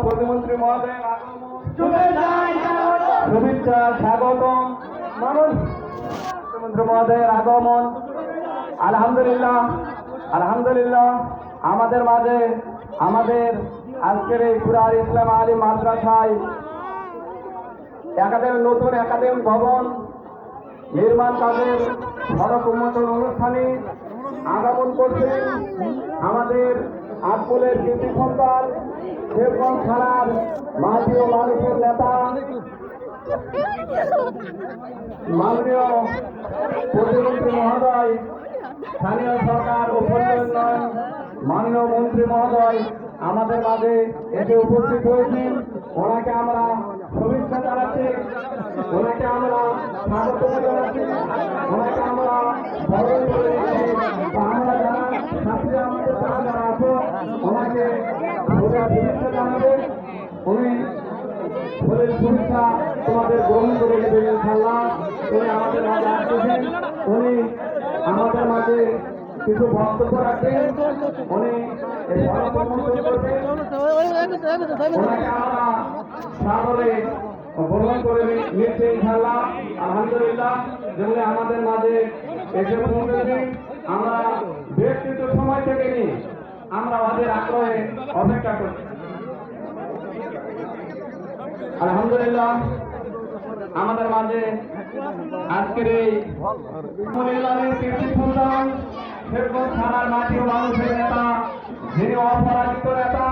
প্রতিমন্ত্রী মহোদয় শুভেচ্ছা স্বাগতম। প্রতিমন্ত্রী মহোদয়ের আগমন। আলহামদুলিল্লাহ আলহামদুলিল্লাহ আমাদের মাঝে আমাদের আজকের এই কুরআন ইসলাম আলিম মাদ্রাসায় নতুন একাডেমিক ভবন নির্মাণ কাজের সড়ক উন্মোচন অনুষ্ঠানে আগমন করছেন আমাদের আটপুলের কৃতি সন্তান শেরগঞ্জ থানার মাঝি ও মানুষের নেতা মাননীয় প্রতিমন্ত্রী মহোদয়, স্থানীয় সরকার ও উন্নয়ন মাননীয় মন্ত্রী মহোদয় আমাদের মাঝে এসে উপস্থিত হয়েছেন। ওনাকে আমরা শুভেচ্ছা জানাচ্ছি, ওনাকে আমরা স্বাগত জানাচ্ছি, ওনাকে আমরা বরণ করে নিচ্ছি। আমরা যারা ছাত্রী আমাদের সাথে যারা আছো ওনাকে শুভেচ্ছা জানাবেন। উনি ফুলের শুভেচ্ছা তোমাদের গ্রহণ করে নেবেন ইনশাআল্লাহ। উনি আমাদের মাঝে আসতেছেন, উনি আমাদের মাঝে কিছু বক্তব্য রাখবেন, উনি ওনাকে আমরা সাদরে গ্রহণ করে নিচ্ছে ইনশাআল্লাহ। আলহামদুলিল্লাহ যেগুলো আমাদের মাঝে এসে পৌঁছেছেন। আমরা বেশ কিছু সময় থেকে নিয়ে আমরা ওদের আগ্রহে অপেক্ষা করছি। আলহামদুলিল্লাহ আমাদের মাঝে আজকের এই কীর্তি সন্তান শেরগঞ্জ থানার মাটি ও মানুষের নেতা, যিনি অপরাজিত নেতা।